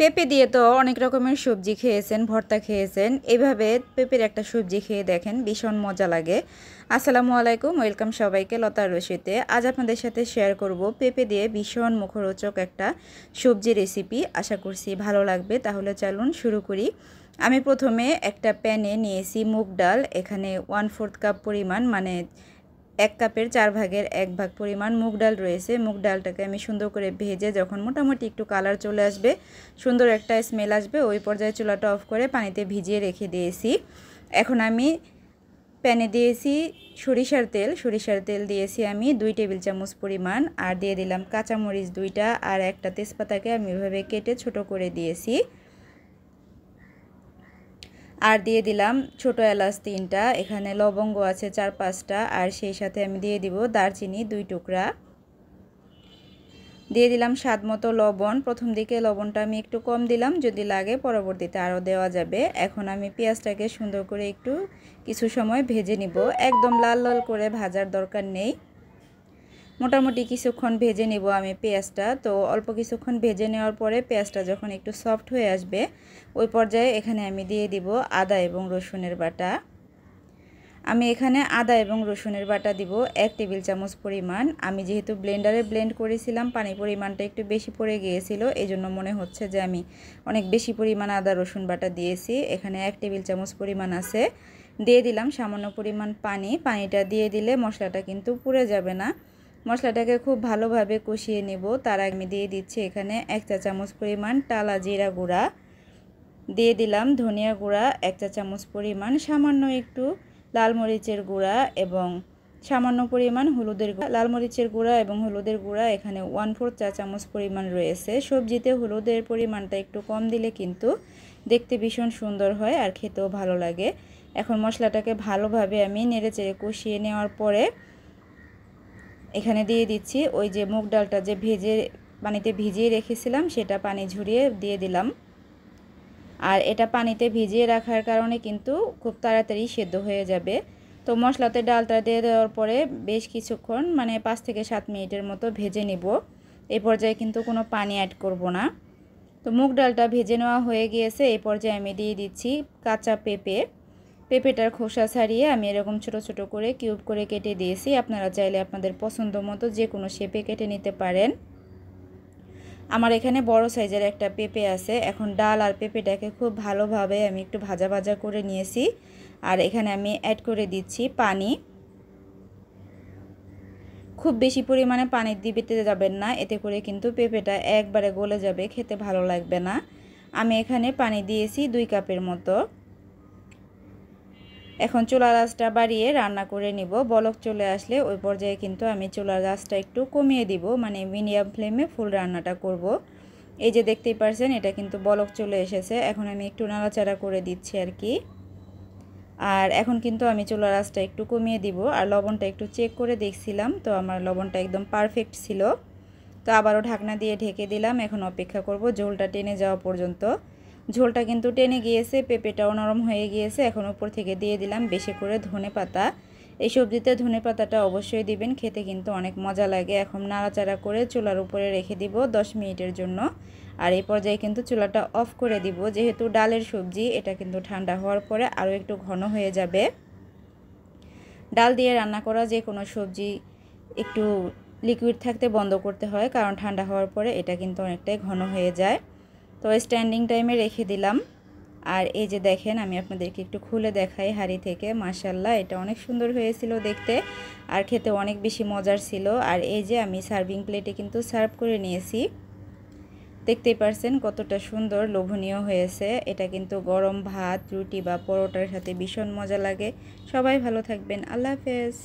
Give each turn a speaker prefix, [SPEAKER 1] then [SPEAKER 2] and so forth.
[SPEAKER 1] পেঁপে দিয়ে তো অনেক রকমের সবজি খেয়েছেন, ভর্তা খেয়েছেন। এইভাবে পেঁপের একটা সবজি খেয়ে দেখেন, ভীষণ মজা লাগে। আসসালামু আলাইকুম, ওয়েলকাম সবাইকে লতার রশিতে। আজ আপনাদের সাথে শেয়ার করব পেঁপে দিয়ে ভীষণ মুখরোচক একটা সবজি রেসিপি। আশা করছি ভালো লাগবে। তাহলে চলুন শুরু করি। আমি প্রথমে একটা প্যানে নিয়েছি মুগ ডাল। এখানে 1/4 কাপ পরিমাণ, মানে 1 কাপের 4 ভাগের 1 ভাগ পরিমাণ মুগ ডাল রয়েছে। মুগ ডালটাকে আমি সুন্দর করে ভেজে যখন মোটামুটি একটু কালার চলে আসবে, সুন্দর একটা স্মেল আসবে, ওই পর্যায়ে চুলাটা অফ করে পানিতে ভিজিয়ে রেখে দিয়েছি। এখন আমি প্যানে দিয়েছি সরিষার তেল দিয়েছি আমি 2 টেবিল চামচ পরিমাণ, আর দিয়ে দিলাম কাঁচামরিচ 2টা, আর একটা তেজপাতাকে আমি এভাবে কেটে ছোট করে দিয়েছি। আর দিয়ে দিলাম ছোট এলাচ 3টা, এখানে লবঙ্গ আছে 4-5টা, আর সেই সাথে আমি দিয়ে দিব দারচিনি 2 টুকরা। দিয়ে দিলাম স্বাদ মতো লবণ। প্রথম দিকে লবণটা আমি একটু কম দিলাম, যদি লাগে পরবর্তীতে আরও দেওয়া যাবে। এখন আমি পেঁয়াজটাকে সুন্দর করে একটু কিছু সময় ভেজে নিব। একদম লাল লাল করে ভাজার দরকার নেই, মোটামুটি কিছুক্ষণ ভেজে নিব আমি পেঁয়াজটা। তো অল্প কিছুক্ষণ ভেজে নেওয়ার পরে পেঁয়াজটা যখন একটু সফট হয়ে আসবে, ওই পর্যায়ে এখানে আমি দিয়ে দিব আদা এবং রসুনের বাটা। আমি এখানে আদা এবং রসুনের বাটা দিব 1 টেবিল চামচ পরিমাণ। আমি যেহেতু ব্লেন্ডারে ব্লেন্ড করেছিলাম, পানি পরিমাণটা একটু বেশি পড়ে গিয়েছিল, এই জন্য মনে হচ্ছে যে আমি অনেক বেশি পরিমাণ আদা রসুন বাটা দিয়েছি। এখানে 1 টেবিল চামচ পরিমাণ আছে। দিয়ে দিলাম সামান্য পরিমাণ পানি। পানিটা দিয়ে দিলে মশলাটা কিন্তু পুড়ে যাবে না। মশলাটাকে খুব ভালোভাবে কষিয়ে নেব। তার আগে আমি দিয়ে দিচ্ছি এখানে 1 চা চামচ পরিমাণ টালা জিরা গুঁড়া, দিয়ে দিলাম ধনিয়া গুঁড়া 1 চা চামচ পরিমাণ, সামান্য একটু লাল মরিচের গুঁড়া এবং সামান্য পরিমাণ হলুদের গুঁড়া। লাল মরিচের গুঁড়া এবং হলুদের গুঁড়া এখানে 1/4 চা চামচ পরিমাণ রয়েছে। সবজিতে হলুদের পরিমাণটা একটু কম দিলে কিন্তু দেখতে ভীষণ সুন্দর হয় আর খেতেও ভালো লাগে। এখন মশলাটাকে ভালোভাবে আমি নেড়েচেড়ে কষিয়ে নেওয়ার পরে এখানে দিয়ে দিচ্ছি ওই যে মুগ ডালটা যে পানিতে ভিজিয়ে রেখেছিলাম, সেটা পানি ঝরিয়ে দিয়ে দিলাম। আর এটা পানিতে ভিজিয়ে রাখার কারণে কিন্তু খুব তাড়াতাড়ি সেদ্ধ হয়ে যাবে। তো মশলাতে ডালটা দিয়ে দেওয়ার পরে বেশ কিছুক্ষণ, মানে 5 থেকে 7 মিনিটের মতো ভেজে নিব। এই পর্যায়ে কিন্তু কোনো পানি অ্যাড করব না। তো মুগ ডালটা ভেজে নেওয়া হয়ে গিয়েছে। এই পর্যায়ে আমি দিয়ে দিচ্ছি কাঁচা পেঁপেটার খোসা ছাড়িয়ে আমি এরকম ছোট ছোট করে কিউব করে কেটে দিয়েছি। আপনারা চাইলে আপনাদের পছন্দ মতো যে কোনো শেপে কেটে নিতে পারেন। আমার এখানে বড় সাইজের একটা পেঁপে আছে। এখন ডাল আর পেঁপেটাকে খুব ভালোভাবে আমি একটু ভাজা ভাজা করে নিয়েছি। আর এখানে আমি অ্যাড করে দিচ্ছি পানি। খুব বেশি পরিমাণে পানি দিতে যাবেন না, এতে করে কিন্তু পেঁপেটা একবারে গলে যাবে, খেতে ভালো লাগবে না। আমি এখানে পানি দিয়েছি 2 কাপের মতো। এখন চুলার আঁচটা বাড়িয়ে রান্না করে নিব। বলক চলে আসলে ওই পর্যায়ে কিন্তু আমি চুলার আঁচটা একটু কমিয়ে দিব, মানে মিডিয়াম ফ্লেমে ফুল রান্নাটা করব। এই যে দেখতেই পারছেন, এটা কিন্তু বলক চলে এসেছে। এখন আমি একটু নাড়াচাড়া করে দিচ্ছি আর কি। আর এখন কিন্তু আমি চুলার আঁচটা একটু কমিয়ে দিব। আর লবণটা একটু চেক করে দেখছিলাম, তো আমার লবণটা একদম পারফেক্ট ছিল। তো আবারও ঢাকনা দিয়ে ঢেকে দিলাম। এখন অপেক্ষা করব ঝোলটা টেনে যাওয়া পর্যন্ত। ঝোলটা কিন্তু টেনে গিয়েছে, পেঁপেটাও নরম হয়ে গিয়েছে। এখন উপর থেকে দিয়ে দিলাম বেশি করে ধনেপাতা। এই সবজিতে ধনেপাতাটা অবশ্যই দিবেন, খেতে কিন্তু অনেক মজা লাগে। এখন নাড়াচাড়া করে চুলার উপরে রেখে দিব 10 মিনিটের জন্য। আর এই পর্যায়ে কিন্তু চুলাটা অফ করে দিব। যেহেতু ডালের সবজি, এটা কিন্তু ঠান্ডা হওয়ার পরে আরও একটু ঘন হয়ে যাবে। ডাল দিয়ে রান্না করা যে কোনো সবজি একটু লিকুইড থাকতে বন্ধ করতে হয়, কারণ ঠান্ডা হওয়ার পরে এটা কিন্তু অনেকটাই ঘন হয়ে যায়। তো স্ট্যান্ডিং টাইমে রেখে দিলাম। আর এই যে দেখেন, আমি আপনাদেরকে একটু খুলে দেখাই হাঁড়ি থেকে। মাশাআল্লাহ, এটা অনেক সুন্দর হয়েছিল দেখতে, আর খেতে অনেক বেশি মজার ছিল। আর এই যে আমি সার্ভিং প্লেটে কিন্তু সার্ভ করে নিয়েছি। দেখতেই পারছেন কতটা সুন্দর লোভনীয় হয়েছে। এটা কিন্তু গরম ভাত, রুটি বা পরোটার সাথে ভীষণ মজা লাগে। সবাই ভালো থাকবেন। আল্লাহ হাফেজ।